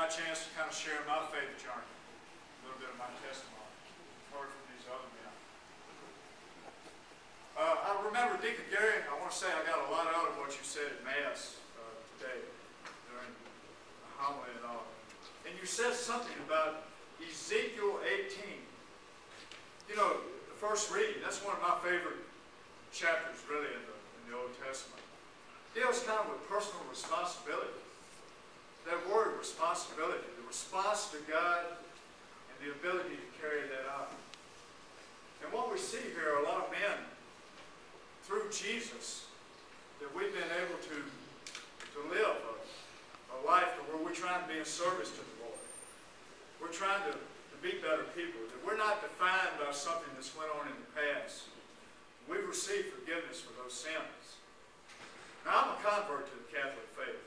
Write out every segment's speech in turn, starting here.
chance to kind of share my faith journey, a little bit of my testimony. I've heard from these other men. I remember Deacon Gary, I want to say I got a lot out of what you said at Mass today during the homily and all. And you said something about Ezekiel 18. You know, the first reading, that's one of my favorite chapters really in the Old Testament. It deals kind of with personal responsibility. That word responsibility, the response to God and the ability to carry that out. And what we see here are a lot of men through Jesus that we've been able to live a life where we're trying to be in service to the Lord. We're trying to be better people. That we're not defined by something that's went on in the past. We've received forgiveness for those sins. Now, I'm a convert to the Catholic faith.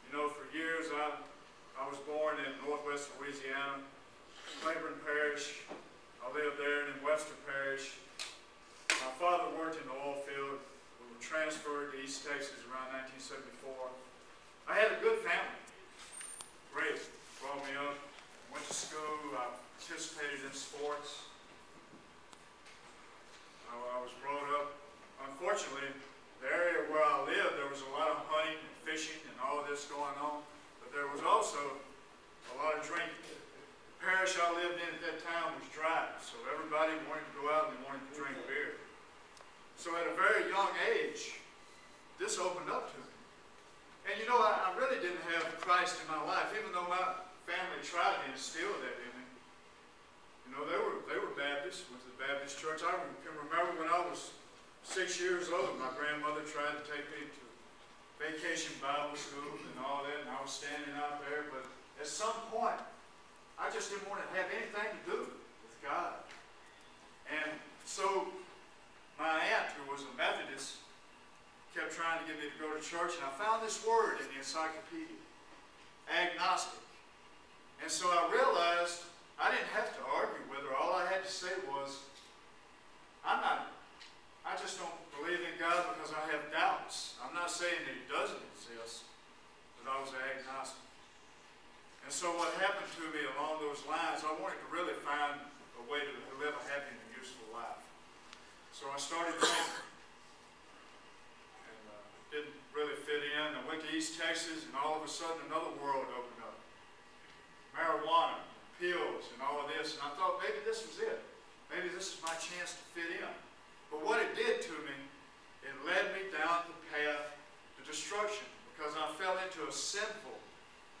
You know, for years I was born in northwest Louisiana, Claiborne Parish. I lived there and in Webster Parish. My father worked in the oil field. We were transferred to East Texas around 1974. I had a good family. Great. Brought me up. Went to school. I participated in sports. I was brought up. Unfortunately, the area where I lived, there was a lot of hunting and fishing and all of this going on. But there was also a lot of drinking. The parish I lived in at that time was dry, so everybody wanted to go out and they wanted to drink beer. So at a very young age, this opened up to me. And you know, I really didn't have Christ in my life, even though my family tried to instill that in me. You know, they were Baptists, went to the Baptist church. I can remember when I was 6 years old, my grandmother tried to take me to vacation Bible school and all that, and I was standing out there, but at some point, I just didn't want to have anything to do with God. And so, my aunt, who was a Methodist, kept trying to get me to go to church, and I found this word in the encyclopedia, agnostic. And so I realized I didn't have to argue with her. All I had to say was, I just don't believe in God because I have doubts. I'm not saying that He doesn't exist, but I was agnostic. And so what happened to me along those lines, I wanted to really find a way to live a happy and useful life. So I started drinking. And didn't really fit in. I went to East Texas, and all of a sudden another world opened up. Marijuana, pills, and all of this. And I thought maybe this was it. Maybe this is my chance to fit in. But what it did to me, it led me down the path to destruction because I fell into a sinful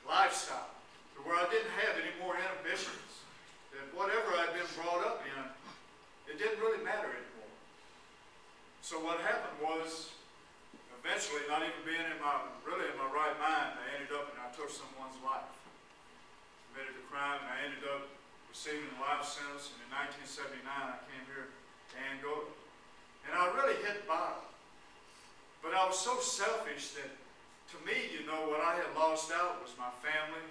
lifestyle to where I didn't have any more inhibitions. That whatever I'd been brought up in, it didn't really matter anymore. So what happened was, eventually, not even being in my right mind, I ended up and I took someone's life. Committed a crime, and I ended up receiving a life sentence. And in 1979, I came here to Angola. And I really hit bottom. But I was so selfish that, to me, you know, what I had lost out was my family,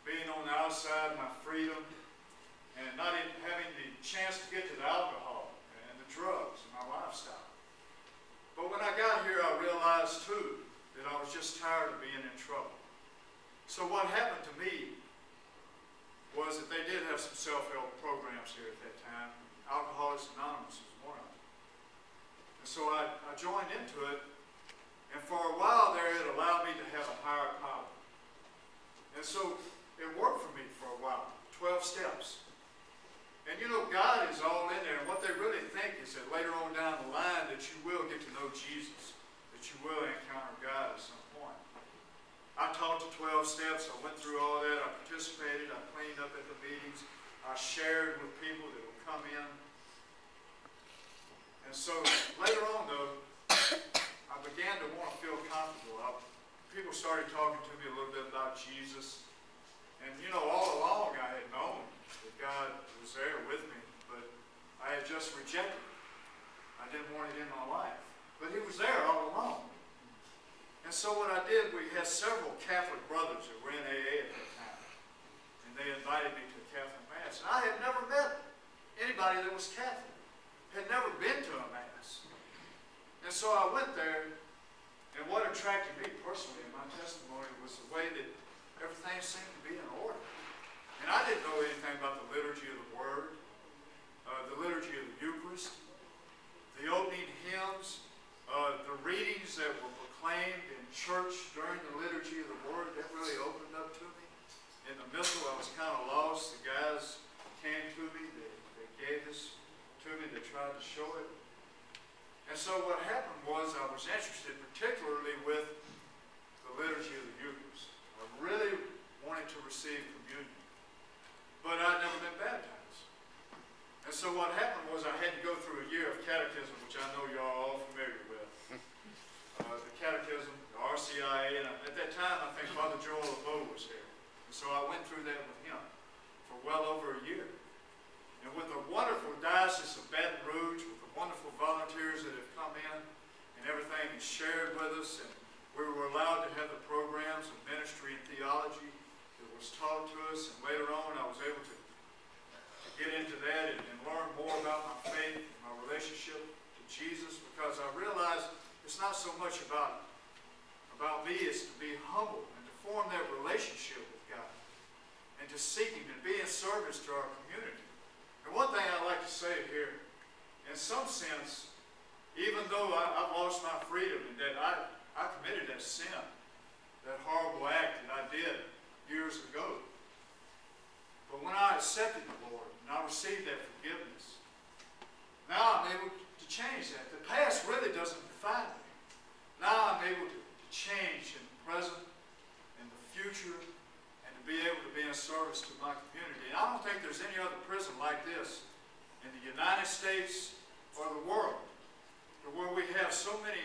being on the outside, my freedom, and not even having the chance to get to the alcohol and the drugs and my lifestyle. But when I got here, I realized, too, that I was just tired of being in trouble. So what happened to me was that they did have some self-help programs here at that time. Alcoholics Anonymous was one of them. And so I joined into it, and for a while there, it allowed me to have a higher power. And so it worked for me for a while, 12 steps. And you know, God is all in there, and what they really think is that later on down the line that you will get to know Jesus, that you will encounter God at some point. I taught the 12 steps, I went through all that, I participated, I cleaned up at the meetings, I shared with people that would come in. And so later on though, I began to want to feel comfortable. People started talking to me a little bit about Jesus. And you know, all along I had known that God was there with me, but I had just rejected it. I didn't want it in my life. But He was there all along. And so what I did, we had several Catholic brothers that were in AA at that time. And they invited me to the Catholic Mass. And I had never met anybody that was Catholic. Had never been to a Mass. And so I went there, And what attracted me personally in my testimony was the way that everything seemed to be in order. And I didn't know anything about the liturgy of the Word, the liturgy of the Eucharist, the opening hymns, the readings that were proclaimed in church during the liturgy of the Word. That really opened up to me. In the missal, I was kind of lost. The guys came to me. They gave this to me. They tried to show it. And so what happened was I was interested particularly with the liturgy of the Eucharist. I really wanted to receive communion. But I'd never been baptized. And so what happened was I had to go through a year of catechism, which I know y'all are all familiar with. The catechism, the RCIA, and at that time I think Father Joel LeBeau was here. And so I went through that with him for well over a year. And with the wonderful Diocese of Baton Rouge, with the wonderful volunteers that have come in, and everything is shared with us, and we were allowed to have the programs of ministry and theology that was taught to us, and later on I was able to get into that and learn more about my faith and my relationship to Jesus, because I realized it's not so much about me, it's to be humble and to form that relationship with God and to seek Him and be in service to our community. And one thing I'd like to say here, in some sense, even though I've lost my freedom and that I committed that sin, that horrible act that I did years ago, but when I accepted the Lord and I received that forgiveness, now I'm able to change that. The past really doesn't define me. Now I'm able to change in the present and the future and to be able to be in service to my community. And I don't think there's any other prison like this in the United States or the world, where we have so many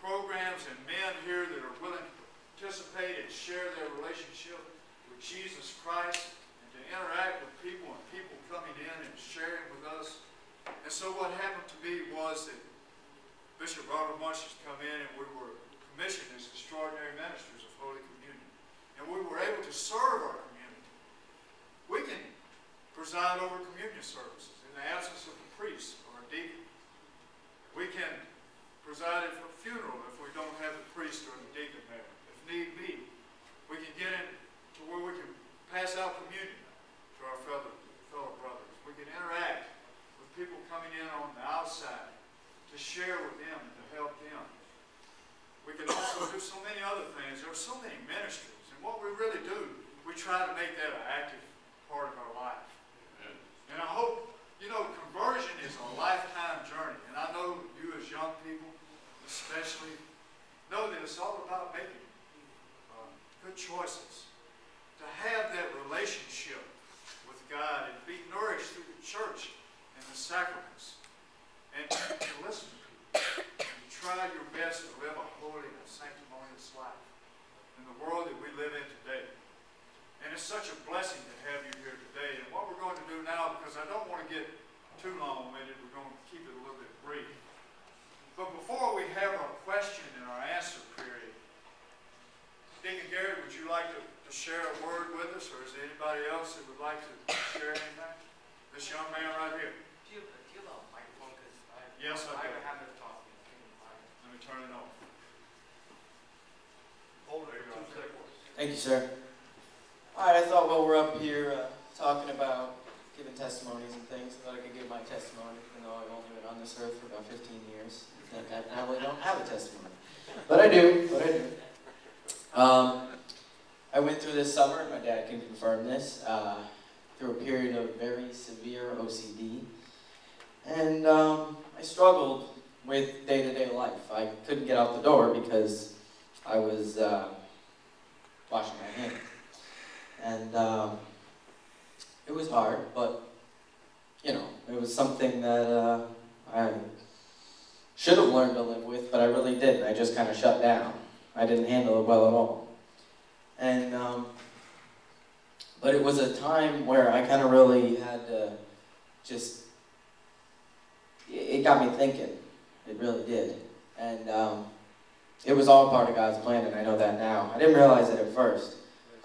programs and men here that are willing to participate and share their relationship with Jesus Christ and to interact with people and people coming in and sharing with us. And so what happened to me was that Bishop Robert Munch has come in and we were commissioned as extraordinary ministers of Holy Communion. And we were able to serve our community. We can preside over communion services in the absence of a priest or a deacon. We can preside at a funeral if we don't have the priest or the deacon there, if need be. We can get in to where we can pass out communion to our fellow brothers. We can interact with people coming in on the outside to share with them and to help them. We can also do so many other things. There are so many ministries. And what we really do, we try to make that an active part of our life. And I hope, conversion is a lifetime journey. And I know you as young people, especially, know that it's all about making good choices. To have that relationship with God and be nourished through the church and the sacraments. And to listen to people. And try your best to live a holy and sanctimonious life in the world that we live in today. And it's such a blessing to have you here today. And what we're going to do now, because I don't want to get too long-winded, we're going to keep it a little bit brief. But before we have our question and our answer period, Deacon Gary, would you like to share a word with us, or is there anybody else that would like to share anything? This young man right here. Do you have a microphone? Because Yes, I do. have a habit of talking. Let me turn it on. Hold There you go. 2 seconds. Thank you, sir. All right, I thought while we're up here talking about giving testimonies and things, I thought I could give my testimony, even though I've only been on this earth for about 15 years. I really don't have a testimony. But I do. I went through this summer, my dad can confirm this, through a period of very severe OCD. And I struggled with day-to-day life. I couldn't get out the door because I was washing my hands. And it was hard, but, it was something that I should have learned to live with, but I really didn't. I just kind of shut down. I didn't handle it well at all. And, but it was a time where I kind of really had to just, it got me thinking. It really did. And it was all part of God's plan, and I know that now. I didn't realize it at first.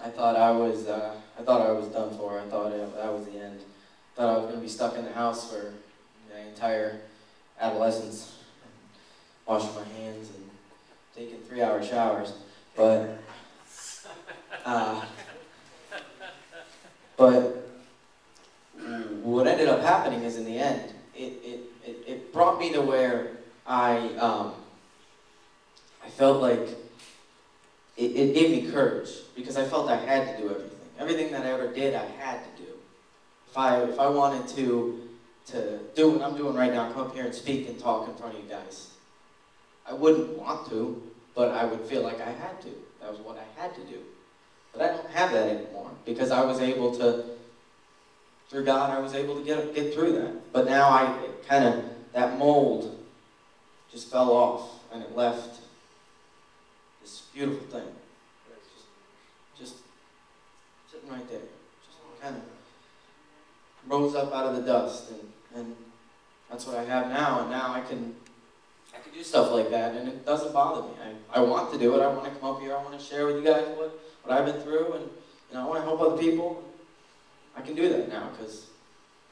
I thought I was done for. I thought that was the end. I thought I was going to be stuck in the house for my entire adolescence, washing my hands and taking 3-hour showers, but but what ended up happening is, in the end, it brought me to where I felt like it gave me courage, because I felt I had to do everything. Everything that I ever did, I had to do. If I wanted to do what I'm doing right now, come up here and speak and talk in front of you guys, I wouldn't want to, but I would feel like I had to. That was what I had to do. But I don't have that anymore, because I was able to, through God, I was able to get through that. But now that mold just fell off, and it left this beautiful thing. Just sitting right there. Just kind of rose up out of the dust, and that's what I have now. And now I can do stuff like that, and it doesn't bother me. I want to do it. I want to come up here. I want to share with you guys what I've been through, and I want to help other people. I can do that now because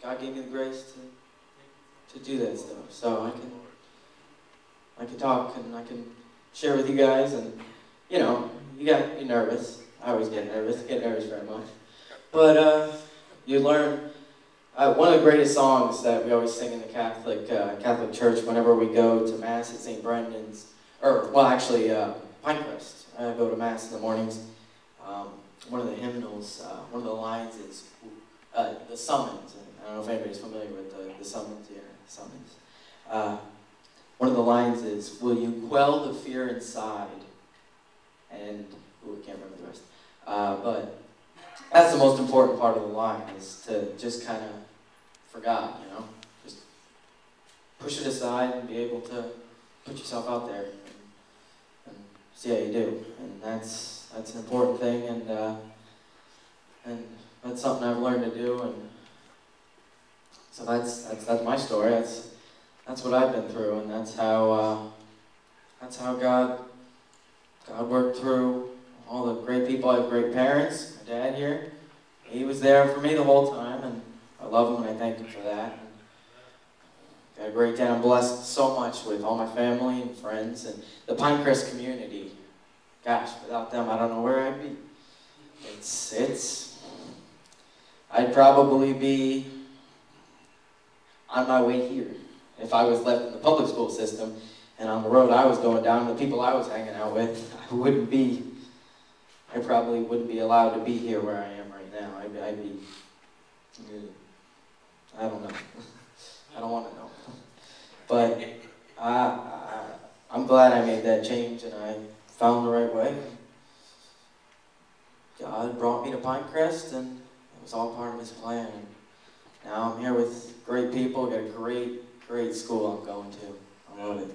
God gave me the grace to do that stuff. So I can talk, and I can share with you guys, and you got be nervous. I always get nervous. I get nervous very much, but you learn. One of the greatest songs that we always sing in the Catholic Church whenever we go to Mass at St. Brendan's, Pinecrest. I go to Mass in the mornings. One of the hymnals, one of the lines is the summons. And I don't know if anybody's familiar with the summons here. Summons. One of the lines is, "Will you quell the fear inside?" And I can't remember the rest. But that's the most important part of the line, is to just kind of, for God, just push it aside and be able to put yourself out there and see how you do. And that's an important thing, and that's something I've learned to do. And so that's my story. That's what I've been through, and that's how God worked through all the great people. I have great parents. My dad here, he was there for me the whole time, and I love him and I thank him for that. And got a great dad. I'm blessed so much with all my family and friends and the Pinecrest community. Gosh, without them, I don't know where I'd be. I'd probably be on my way here if I was left in the public school system and on the road I was going down, the people I was hanging out with. I probably wouldn't be allowed to be here where I am right now. I'd be, I don't know. I don't want to know. But I'm glad I made that change, and I found the right way. God brought me to Pinecrest, and it was all part of His plan. And now I'm here with great people. Got a great school I'm going to. I love it.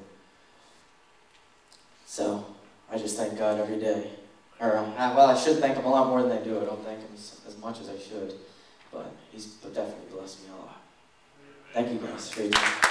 So I just thank God every day. I should thank Him a lot more than I do. I don't thank Him as much as I should, but He's definitely blessed me a lot. Thank you guys for your time.